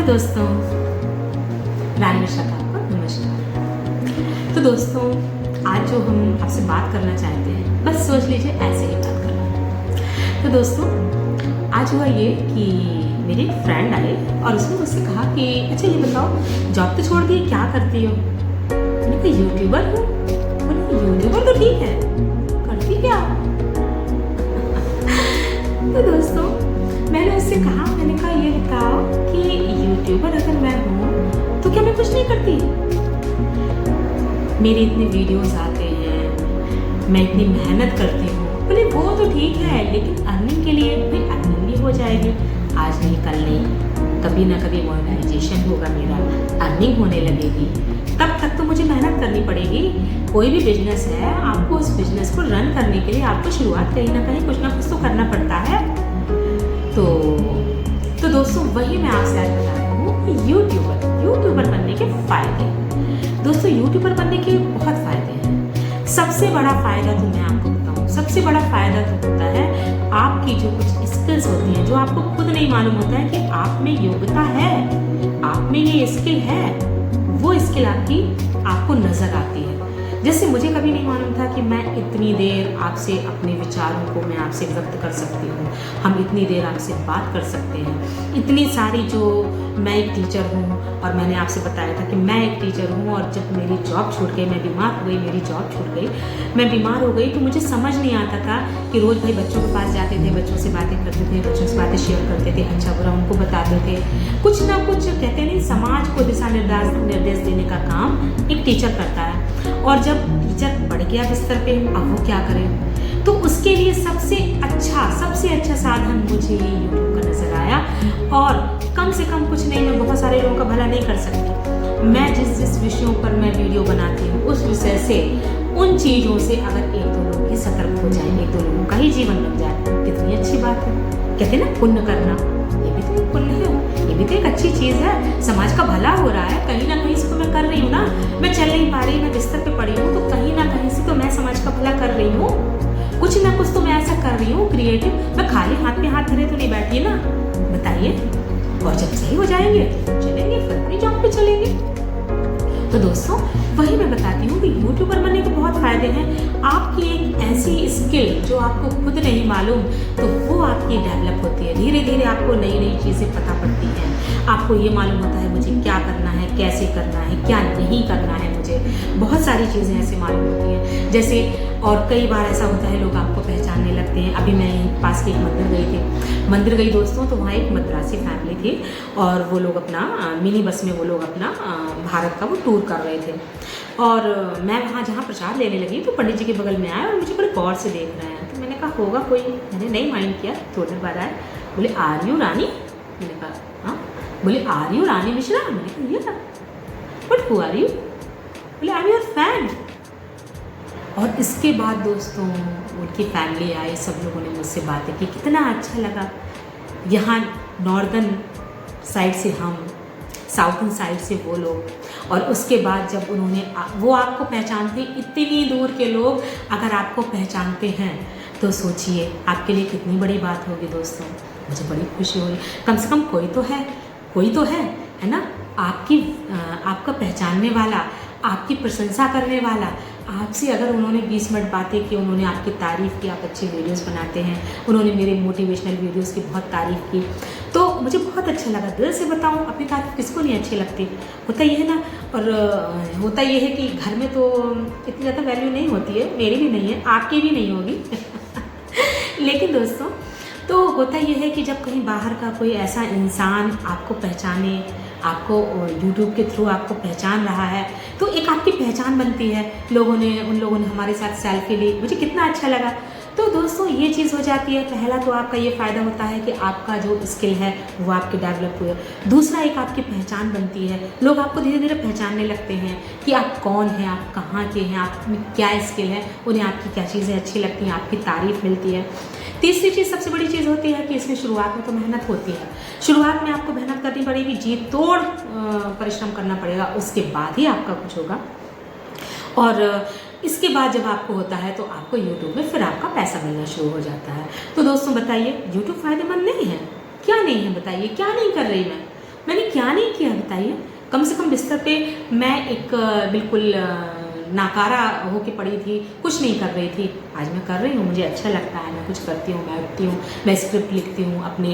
दोस्तों, रानी मिश्रा का आपको नमस्कार। तो दोस्तों, आज जो हम आपसे बात करना चाहते हैं, बस सोच लीजिए ऐसे ही बात करना। तो दोस्तों, आज हुआ ये कि मेरी एक फ्रेंड आई और उसने मुझसे कहा कि अच्छा ये बताओ, जॉब तो छोड़ दी, क्या करती हो? मैंने कहा यूट्यूबर हूँ। बोले यूट्यूबर तो ठीक है, करती क्या? तो दोस्तों, मैंने उससे कहा, मैंने कहा ये बताओ कि यूट्यूबर अगर मैं हूँ तो क्या मैं कुछ नहीं करती? मेरे इतने वीडियोस आते हैं, मैं इतनी मेहनत करती हूँ। बोले वो तो ठीक है, लेकिन अर्निंग के लिए भाई अर्निंग भी हो जाएगी, आज नहीं कल नहीं, कभी ना कभी मोनेटाइजेशन होगा, मेरा अर्निंग होने लगेगी, तब तक तो मुझे मेहनत करनी पड़ेगी। कोई भी बिजनेस है, आपको उस बिजनेस को रन करने के लिए आपको शुरुआत कहीं ना कहीं कुछ ना कुछ तो करना पड़ता है। तो दोस्तों, वही मैं आपसे आज बता रही हूँ कि यूट्यूबर बनने के फायदे। दोस्तों, यूट्यूबर बनने के बहुत फायदे हैं। सबसे बड़ा फायदा तो मैं आपको बताऊँ, सबसे बड़ा फायदा तो होता है आपकी जो कुछ स्किल्स होती हैं, जो आपको खुद नहीं मालूम होता है कि आप में योग्यता है, आप में ये स्किल है, वो स्किल आपको नजर आती है। जैसे मुझे कभी नहीं मालूम था कि मैं इतनी देर आपसे अपने विचारों को मैं आपसे व्यक्त कर सकती हूँ, हम इतनी देर आपसे बात कर सकते हैं। इतनी सारी जो मैं एक टीचर हूँ, और मैंने आपसे बताया था कि मैं एक टीचर हूँ, और जब मेरी जॉब छूट गई, मैं बीमार हो गई, मेरी जॉब छूट गई, मैं बीमार हो गई, तो मुझे समझ नहीं आता था कि रोज़ भाई बच्चों के पास जाते थे, बच्चों से बातें करते थे, बच्चों से बातें शेयर करते थे, अच्छा बुरा उनको बताते थे, कुछ ना कुछ कहते नहीं, समाज को दिशा निर्देश देने का काम एक टीचर करता है। और जब टीचर पढ़ गया बिस्तर पे, अब वो क्या करे? तो उसके लिए सबसे अच्छा साधन मुझे ये यूट्यूब का नजर आया। और कम से कम कुछ नहीं, मैं बहुत सारे लोगों का भला नहीं कर सकती। मैं जिस विषयों पर मैं वीडियो बनाती हूँ, उस विषय से, उन चीज़ों से अगर एक दो लोग ही सतर्क हो जाए, एक दो लोगों का ही जीवन बन जाए, कितनी अच्छी बात है। कहते हैं ना, पुण्य करना, ये भी तो एक पुण्य है, ये भी तो एक अच्छी चीज़ है। समाज का भला हो रहा है, कहीं ना कहीं से तो मैं कर रही हूँ ना। मैं चल नहीं पा रही, मैं बिस्तर पे पड़ी हूँ, तो कहीं ना कहीं से तो मैं समाज का भला कर रही हूँ, कुछ ना कुछ तो मैं ऐसा कर रही हूँ क्रिएटिव। मैं खाली हाथ में हाथ धरे तो नहीं बैठी ना, बताइए। और जब सही हो जाएंगे तो चलेंगे, फिर अपनी जॉब पे चलेंगे। तो दोस्तों, वही मैं बताती हूँ कि यूट्यूबर बनने के बहुत फायदे हैं। आपकी एक ऐसी स्किल जो आपको खुद नहीं मालूम, तो वो आपकी डेवलप होती है। धीरे धीरे आपको नई नई चीज़ें पता पड़ती हैं, आपको ये मालूम होता है मुझे क्या करना है, कैसे करना है, क्या नहीं करना है। मुझे बहुत सारी चीज़ें ऐसे मालूम होती हैं। जैसे और कई बार ऐसा होता है, लोग आपको पहचानने लगते हैं। अभी मैं यहीं पास के एक मंदिर गई दोस्तों, तो वहाँ एक मद्रासी फैमिली थी, और वो लोग अपना मिनी बस में वो लोग अपना भारत का वो टूर कर रहे थे। और मैं वहाँ जहाँ प्रसाद लेने लगी, तो पंडित जी के बगल में आए और मुझे बड़े गौर से देख रहे हैं। तो मैंने कहा होगा कोई, मैंने नहीं माइंड किया। थोड़ी देर बाद आए, बोले आर यू रानी? मैंने कहा हाँ। बोले आर यू रानी मिश्रा? मैंने कहा ये बट हु आर यू? बोले आई एम योर फैन। और इसके बाद दोस्तों, उनकी फैमिली आई, सब लोगों ने मुझसे बातें की, कितना अच्छा लगा। यहाँ नॉर्दर्न साइड से हम, साउथर्न साइड से वो लोग, और उसके बाद जब उन्होंने वो आपको पहचानते, इतनी दूर के लोग अगर आपको पहचानते हैं, तो सोचिए आपके लिए कितनी बड़ी बात होगी दोस्तों। मुझे बड़ी खुशी हुई, कम से कम कोई तो है ना, आपका पहचानने वाला, आपकी प्रशंसा करने वाला। आपसे अगर उन्होंने 20 मिनट बातें की, उन्होंने आपकी तारीफ़ की, आप अच्छे वीडियोस बनाते हैं, उन्होंने मेरे मोटिवेशनल वीडियोस की बहुत तारीफ़ की, तो मुझे बहुत अच्छा लगा। दिल से बताऊं, अपनी तारीफ़ किसको नहीं अच्छी लगती? होता ये है ना, और होता ये है कि घर में तो इतनी ज़्यादा वैल्यू नहीं होती है, मेरी भी नहीं है, आपकी भी नहीं होगी। लेकिन दोस्तों, तो होता ये है कि जब कहीं बाहर का कोई ऐसा इंसान आपको पहचाने, आपको यूट्यूब के थ्रू आपको पहचान रहा है, तो एक आपकी पहचान बनती है। उन लोगों ने हमारे साथ सेल्फी ली, मुझे कितना अच्छा लगा। तो दोस्तों, ये चीज़ हो जाती है। पहला तो आपका ये फ़ायदा होता है कि आपका जो स्किल है वो आपके डेवलप हुए। दूसरा, एक आपकी पहचान बनती है, लोग आपको धीरे धीरे पहचानने लगते हैं कि आप कौन हैं, आप कहाँ के हैं, आप में क्या स्किल है, उन्हें आपकी क्या चीज़ें अच्छी लगती हैं, आपकी तारीफ़ मिलती है। तीसरी चीज़, सबसे बड़ी चीज़ होती है कि इसमें शुरुआत में तो मेहनत होती है। शुरुआत में आपको मेहनत करनी पड़ेगी, जी तोड़ परिश्रम करना पड़ेगा, उसके बाद ही आपका कुछ होगा। और इसके बाद जब आपको होता है, तो आपको यूट्यूब में फिर आपका पैसा मिलना शुरू हो जाता है। तो दोस्तों बताइए, यूट्यूब फ़ायदेमंद नहीं है? क्या नहीं है बताइए, क्या नहीं कर रही मैं? मैंने क्या नहीं किया बताइए। कम से कम बिस्तर पे मैं एक बिल्कुल नाकारा होके पड़ी थी, कुछ नहीं कर रही थी। आज मैं कर रही हूँ, मुझे अच्छा लगता है, मैं कुछ करती हूँ, मैं उठती हूँ, मैं स्क्रिप्ट लिखती हूँ, अपने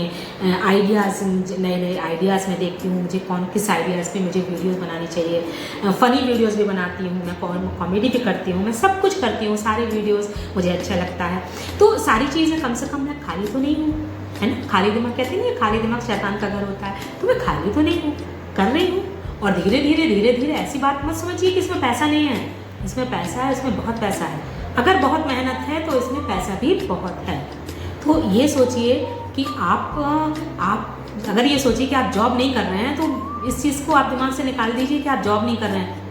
आइडियाज़, नए नए आइडियाज़ मैं देखती हूँ, मुझे किस आइडियाज़ पे मुझे वीडियोस बनानी चाहिए। फ़नी वीडियोस भी बनाती हूँ मैं, कॉमेडी भी करती हूँ, मैं सब कुछ करती हूँ, सारे वीडियोस मुझे अच्छा लगता है। तो सारी चीज़ें कम से कम मैं खाली तो नहीं हूँ, है ना। खाली दिमाग कहते नहीं है, खाली दिमाग शैतान का घर होता है। तो मैं खाली तो नहीं हूँ, कर रही हूँ। और धीरे धीरे ऐसी बात मत समझिए कि इसमें पैसा नहीं है। इसमें पैसा है, इसमें बहुत पैसा है। अगर बहुत मेहनत है तो इसमें पैसा भी बहुत है। तो ये सोचिए कि आप अगर ये सोचिए कि आप जॉब नहीं कर रहे हैं, तो इस चीज़ को आप दिमाग से निकाल दीजिए कि आप जॉब नहीं कर रहे हैं।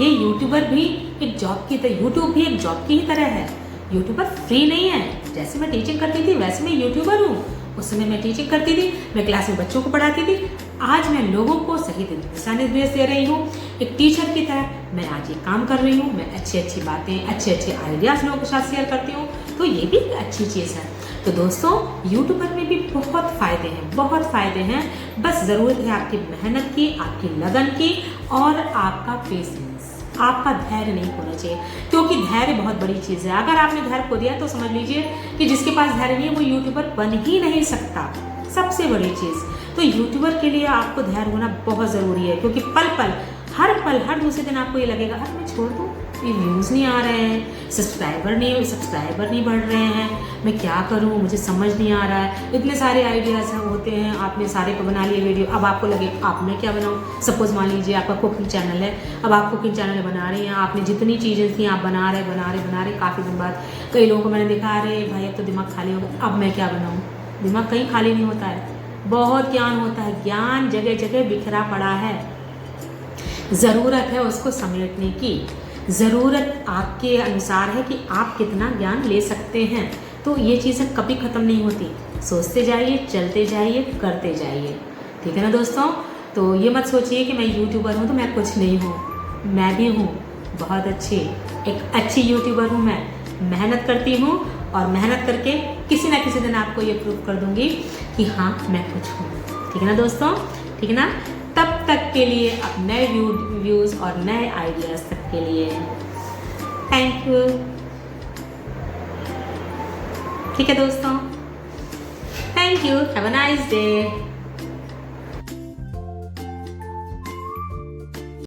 ये यूट्यूबर भी एक जॉब की तरह, यूट्यूब भी एक जॉब की ही तरह है। यूट्यूबर फ्री नहीं है। जैसे मैं टीचिंग करती थी वैसे मैं यूट्यूबर हूँ। उस समय मैं टीचिंग करती थी, मैं क्लास में बच्चों को पढ़ाती थी। आज मैं लोगों को सही दिशा निर्देश दे रही हूँ, एक टीचर की तरह मैं आज ये काम कर रही हूँ। मैं अच्छी अच्छी बातें, अच्छे अच्छे आइडियाज़ लोगों के साथ शेयर करती हूँ। तो ये भी एक अच्छी चीज़ है। तो दोस्तों, यूट्यूबर में भी बहुत फ़ायदे हैं, बहुत फ़ायदे हैं। बस ज़रूरत है आपकी मेहनत की, आपकी लगन की और आपका पेशेंस। आपका धैर्य नहीं खोना चाहिए, क्योंकि धैर्य बहुत बड़ी चीज़ है। अगर आपने धैर्य खो दिया तो समझ लीजिए कि जिसके पास धैर्य नहीं है वो यूट्यूबर बन ही नहीं सकता। सबसे बड़ी चीज़ तो यूट्यूबर के लिए आपको धैर्य होना बहुत ज़रूरी है, क्योंकि हर दूसरे दिन आपको ये लगेगा अरे मैं छोड़ दूँ, ये व्यूज़ नहीं आ रहे हैं, सब्सक्राइबर नहीं बढ़ रहे हैं, मैं क्या करूँ, मुझे समझ नहीं आ रहा है। इतने सारे आइडियाज़ होते हैं, आपने सारे को बना लिए वीडियो। अब आपको लगे आप मैं क्या बनाऊँ। सपोज़ मान लीजिए आपका कुकिंग चैनल है, अब आप कुकिंग चैनल बना रही हैं, आपने जितनी चीज़ें थी आप बना रहे काफ़ी दिन बाद कई लोगों को मैंने देखा, अरे भाई अब तो दिमाग खाली हो गया, अब मैं क्या बनाऊँ। दिमाग कहीं खाली नहीं होता है, बहुत ज्ञान होता है। ज्ञान जगह जगह बिखरा पड़ा है, ज़रूरत है उसको समेटने की। ज़रूरत आपके अनुसार है कि आप कितना ज्ञान ले सकते हैं। तो ये चीज़ें कभी ख़त्म नहीं होती। सोचते जाइए, चलते जाइए, करते जाइए, ठीक है ना दोस्तों। तो ये मत सोचिए कि मैं यूट्यूबर हूँ तो मैं कुछ नहीं हूँ। मैं भी हूँ बहुत अच्छी, एक अच्छी यूट्यूबर हूँ। मैं मेहनत करती हूँ और मेहनत करके किसी ना किसी दिन आपको ये प्रूव कर दूँगी कि हाँ मैं कुछ हूँ, ठीक है ना दोस्तों, ठीक है ना। तब तक के लिए अब नए व्यूज़ और नए आइडियाज़ तक के लिए थैंक यू, ठीक है दोस्तों, thank you, have a nice day.